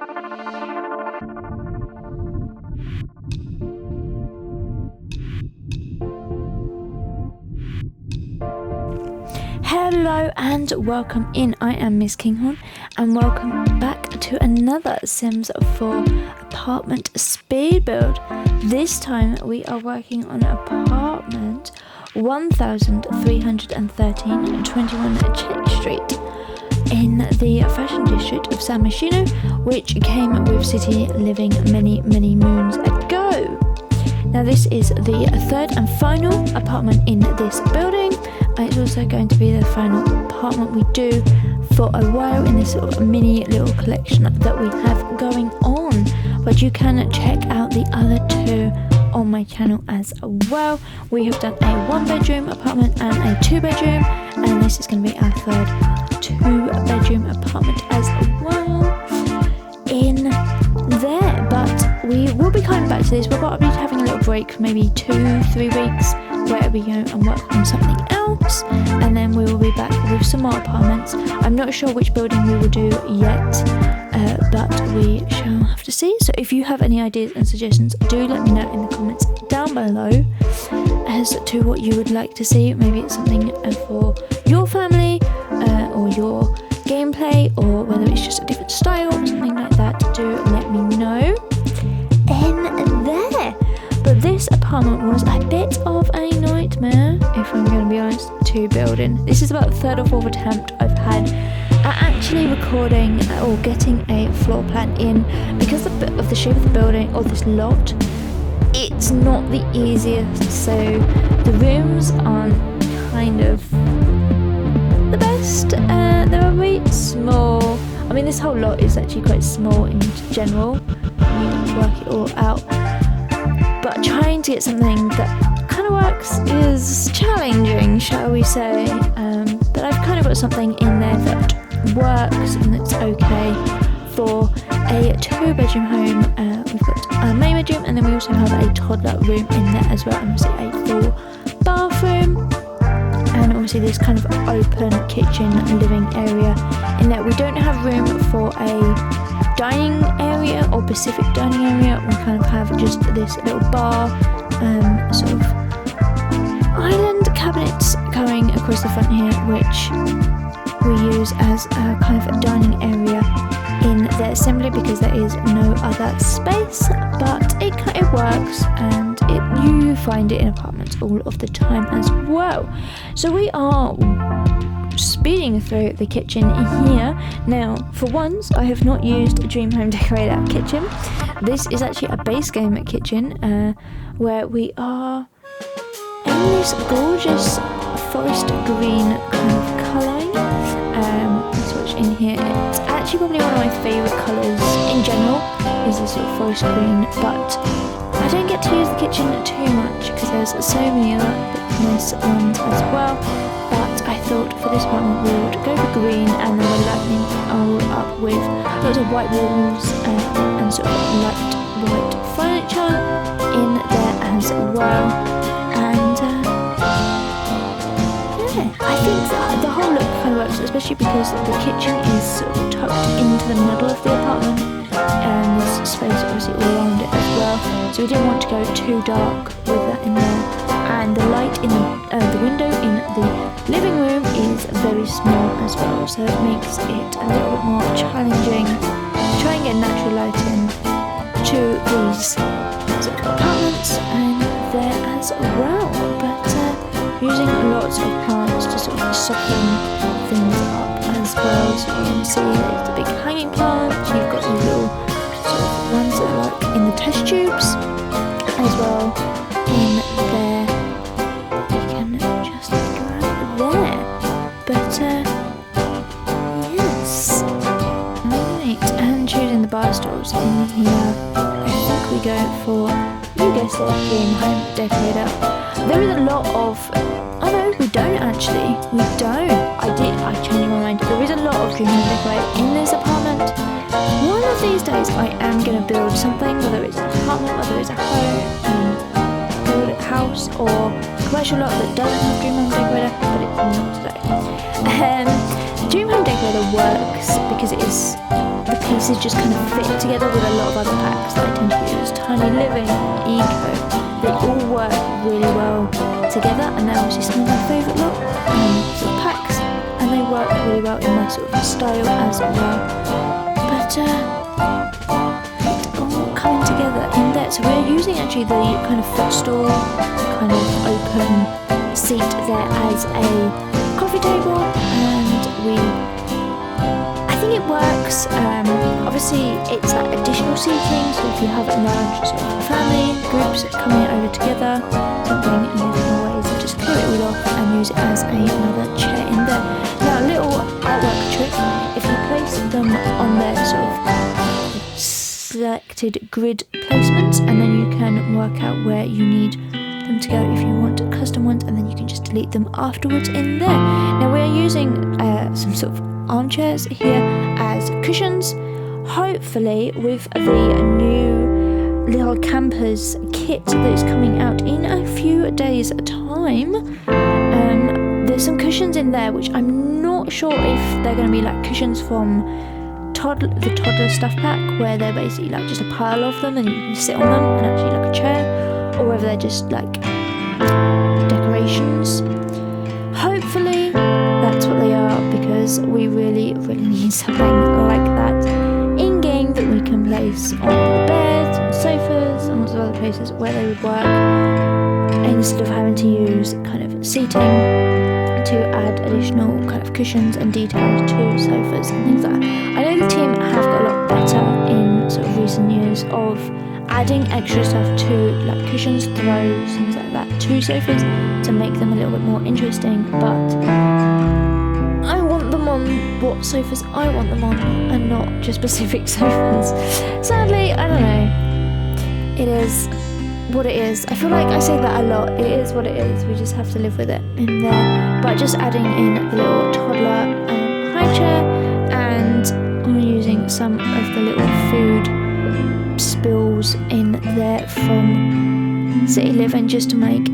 Hello and welcome in. I am Miss Kinghorn and welcome back to another Sims 4 apartment speed build. This time we are working on apartment 1313 21 Chic Street in the fashion district of Myshuno, which came with City Living many moons ago. Now this is the third and final apartment in this building. It's also going to be the final apartment we do for a while in this sort of mini little collection that we have going on. But you can check out the other two on my channel as well. We have done a 1-bedroom apartment and a 2-bedroom, and this is going to be our third 2-bedroom apartment as well in there. But we will be coming back to this. We'll probably be having a little break for maybe 2-3 weeks where we go and work on something else, and then we will be back with some more apartments. I'm not sure which building we will do yet, but we shall have to see. So if you have any ideas and suggestions, do let me know in the comments down below as to what you would like to see. Maybe it's something for your family or your gameplay, or whether it's just a different style or something like that. Do let me know in there. But this apartment was a bit of a nightmare, if I'm going to be honest, to build in. This is about the third or fourth attempt I've had at actually recording or getting a floor plan in, because of the shape of the building or this lot. It's not the easiest, so the rooms aren't kind of the best. They're a bit small. I mean, this whole lot is actually quite small in general. You work it all out. But trying to get something that kind of works is challenging, shall we say. But I've kind of got something in there that works and that's okay for a 2-bedroom home. We've got a main bedroom, and then we also have a toddler room in there as well, and obviously a full bathroom. And obviously this kind of open kitchen living area in there. We don't have room for a dining area or Pacific dining area. We kind of have just this little bar, sort of island cabinets going across the front here, which we use as a kind of a dining area in the assembly because there is no other space. But it works, and you find it in apartments all of the time as well. So we are speeding through the kitchen here. Now, for once, I have not used a Dream Home Decorator kitchen. This is actually a base game kitchen where we are in this gorgeous forest green kind of colouring. Let's watch in here. It's actually probably one of my favourite colours in general, is this sort of forest green, but I don't get to use the kitchen too much because there's so many other nice ones as well. But I thought for this one we would go for green, and then we're lightening all up with lots of white walls and sort of light white furniture in there as well. And I think that the whole look kind of works, especially because the kitchen is sort of tucked into the middle of the apartment, and there's space obviously all around it as well. So we didn't want to go too dark with that in there. And the light in the window in the living room is very small as well, so it makes it a little bit more challenging to try and get natural light in to these sort of apartments and there as well. But using lots of plants to sort of soften things up as well. So you can see there's the big hanging plant. You've got these little sort of ones that are like in the test tubes as well in there. You can just grab there. But yes. Alright, and choosing the bar stools in here, I think we go for, you guessed it, Dream Home Decorator. There is a lot of, oh no, we don't actually, we don't. I changed my mind. There is a lot of Dream Home Decorator in this apartment. One of these days I am going to build something, whether it's an apartment, whether it's a home, build a house or commercial lot that doesn't have Dream Home Decorator, but it's not today. Dream Home Decorator works because it is the pieces just kind of fit together with a lot of other packs that I tend to use. Tiny Living, Eco, they all work really well together, and they're obviously some of my favourite lot sort of packs, and they work really well in my sort of style as well. But it's all coming together in there. So we're using actually the kind of footstool, kind of open seat there as a coffee table, and I think it works. Obviously it's that additional seating, so if you have a large sort of family groups coming over together, something in different ways, and just clear it all off and use it as another chair in there. Now, a little artwork trick: if you place them on their sort of selected grid placements, and then you can work out where you need them to go if you want custom ones, and then you can just delete them afterwards in there. Now, we are using some sort of armchairs here as cushions. Hopefully with the new little campers kit that is coming out in a few days time, there's some cushions in there which I'm not sure if they're going to be like cushions from the toddler stuff pack, where they're basically like just a pile of them and you can sit on them and actually like a chair, or whether they're just like decorations. Hopefully that's what they are, because we really need something like that in game that we can place on the beds and sofas and lots of other places where they would work, instead of having to use kind of seating to add additional kind of cushions and details to sofas and things like that. I know the team have got a lot better in sort of recent years of adding extra stuff to like cushions, throws, things like that to sofas to make them a little bit more interesting, but I want them on what sofas I want them on and not just specific sofas. Sadly, I don't know. It is what it is. I feel like I say that a lot. It is what it is. We just have to live with it in there. But just adding in the little toddler high chair, and I'm using some of the little food spills in there from City Living just to make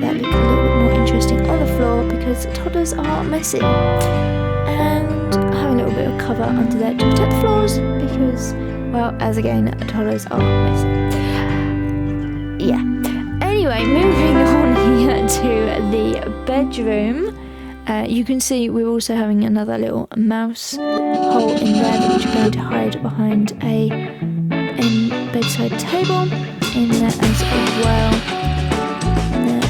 that look a little bit more interesting on the floor, because toddlers are messy, and have a little bit of cover under there to protect the floors, because, well, as again, toddlers are messy. Yeah. Anyway, moving on here to the bedroom. You can see we're also having another little mouse hole in there, which we're going to hide behind a bedside table in there as well.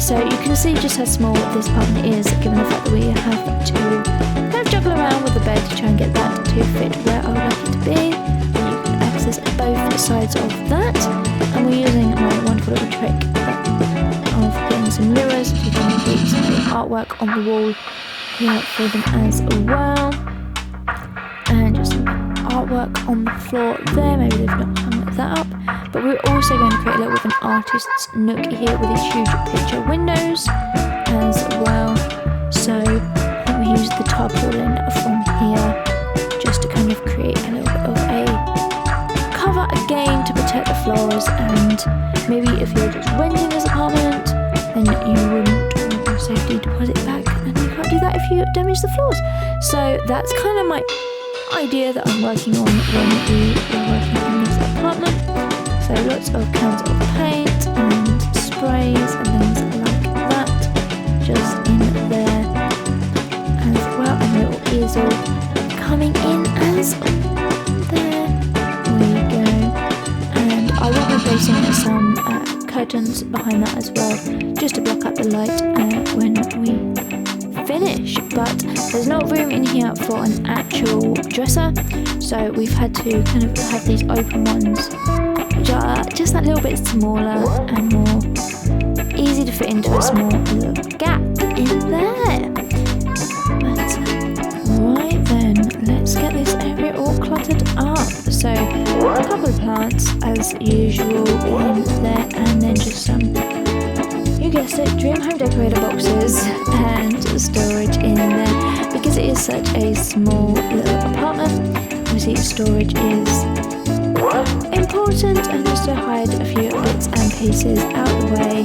So you can see just how small this apartment is, given the fact that we have to kind of juggle around with the bed to try and get that to fit where I would like it to be. And you can access both sides of that. And we're using my wonderful little trick of getting some mirrors, so you can create some artwork on the wall here for them as well. And just some artwork on the floor there. Maybe they've not hung that up. But we're also going to create a little bit of an artist's nook here with these huge picture windows as well. So I think we use the tarpaulin from here just to kind of create a little bit of a cover again to protect the floors. And maybe if you're just renting this apartment, then you wouldn't want your safety deposit back, and you can't do that if you damage the floors. So that's kind of my idea that I'm working on when we are working on this apartment. So lots of cans of paint and sprays and things like that just in there as well, and a little easel coming in as there we go. And I will be placing some curtains behind that as well, just to block out the light when we finish. But there's not room in here for an actual dresser, so we've had to kind of have these open ones, which are just that little bit smaller and more easy to fit into a small little gap in there. But right then, let's get this area all cluttered up. So a couple of plants as usual in there, and then just some, you guessed it, dream home decorator boxes and storage in there, because it is such a small little apartment. Obviously storage is important, and just to hide a few bits and pieces out of the way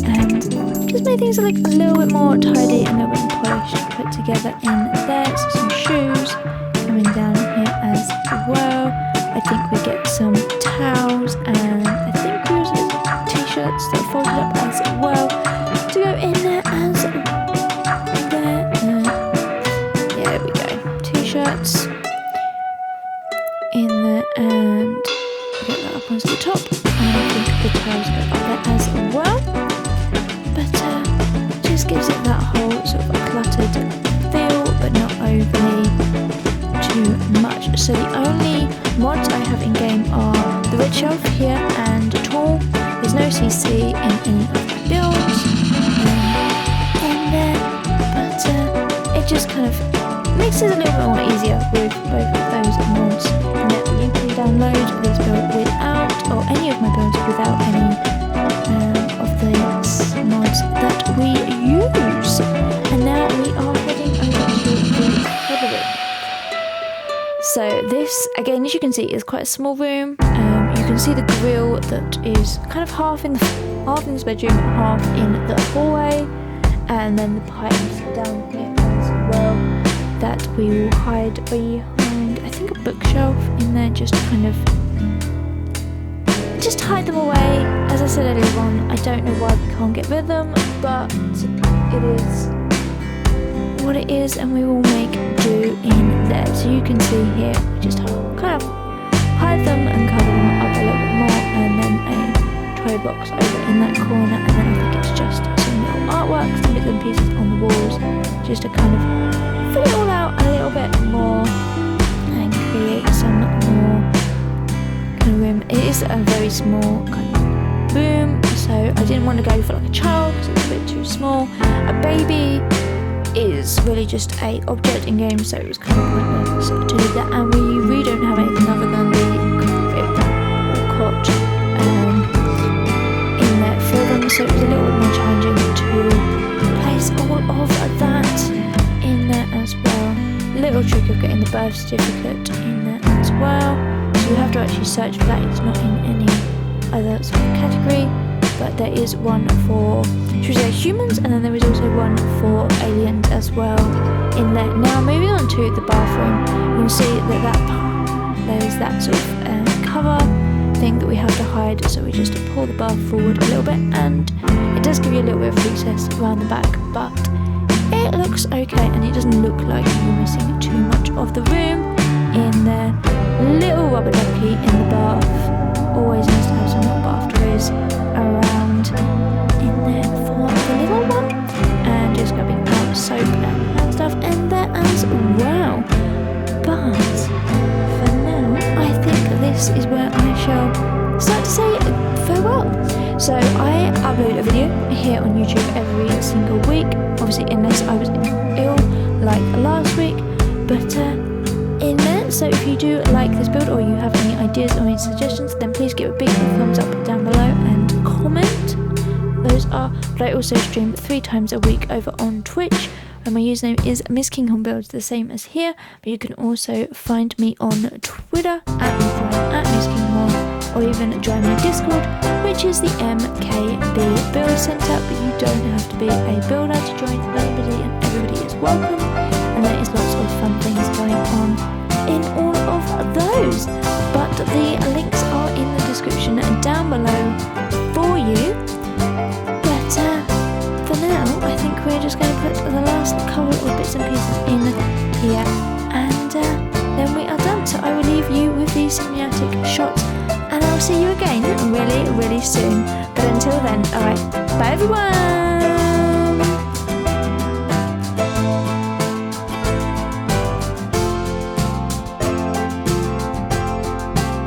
and just make things like a little bit more tidy and a little bit more polished put together in there. So some shoes coming down here as well, I think we get some towels, and I think we also get t-shirts that are folded up as well to go in there as there we go, t-shirts in there, and get that up onto the top, and I think the towels go up there as well, but just gives it that whole sort of cluttered feel, but not overly too much. So the only mods I have in game are the red shelf here and tool. There's no CC in any of my builds in there, but it just kind of makes it a little bit more easier with both of those mods. And that you can download this build without, or any of my builds without any of the mods that we use. And now we are heading over to the header room. So this, again, as you can see, is quite a small room. You can see the grill that is kind of half in this bedroom, half in the hallway, and then the pipes down here as well that we will hide behind, I think, a bookshelf in there, just to kind of just hide them away. As I said earlier on, I don't know why we can't get rid of them, but it is what it is, and we will make do in there. So you can see here, we just kind of hide them and cover them up a little bit more, and then a toy box over in that corner, and then I think it's just some little artwork, some bits and pieces on the walls, just to kind of fill it all out a little bit more and create some more kind of room. It is a very small kind of room, so I didn't want to go for like a child because it's a bit too small. A baby is really just a object in game, so it was kind of pointless to do that, and we really don't have anything other than the crib or cot in there for them, so it was a little bit more challenging to place all of that in there as well. Little trick of getting the birth certificate in there as well, so you have to actually search for that. It's not in any other sort of category, but there is one for, should we say, humans, and then there is also one for aliens as well in there. Now moving on to the bathroom, you'll see that there is that sort of cover thing that we have to hide, so we just pull the bath forward a little bit, and it does give you a little bit of recess around the back, but it looks okay, and it doesn't look like you're missing too much of the room in there. Little rubber ducky in the bath, always nice to have some little bath toys around in there for the little one, and just grabbing out soap and hand stuff in there as well. But for now, I think this is where I shall start to say farewell. So I upload a video here on YouTube every single week, obviously unless I was ill like last week, but in there. So if you do like this build, or you have any ideas or any suggestions, then please give a big thumbs up down below and comment. Those are, but I also stream 3 times a week over on Twitch, and my username is MISSKINGHORNBUILDS, the same as here, but you can also find me on Twitter at MISSKINGHORN, or even join my Discord, which is the MKB Build Centre, but you don't have to be a builder to join. Anybody and everybody is welcome, and there is lots of fun things going on in all of those, but the links are in the description down below for you. But for now, I think we're just going to put the last couple of bits and pieces in here, and then we are done. So I will leave you with these cinematic shots, and I'll see you again really, really soon. But until then, alright, bye everyone!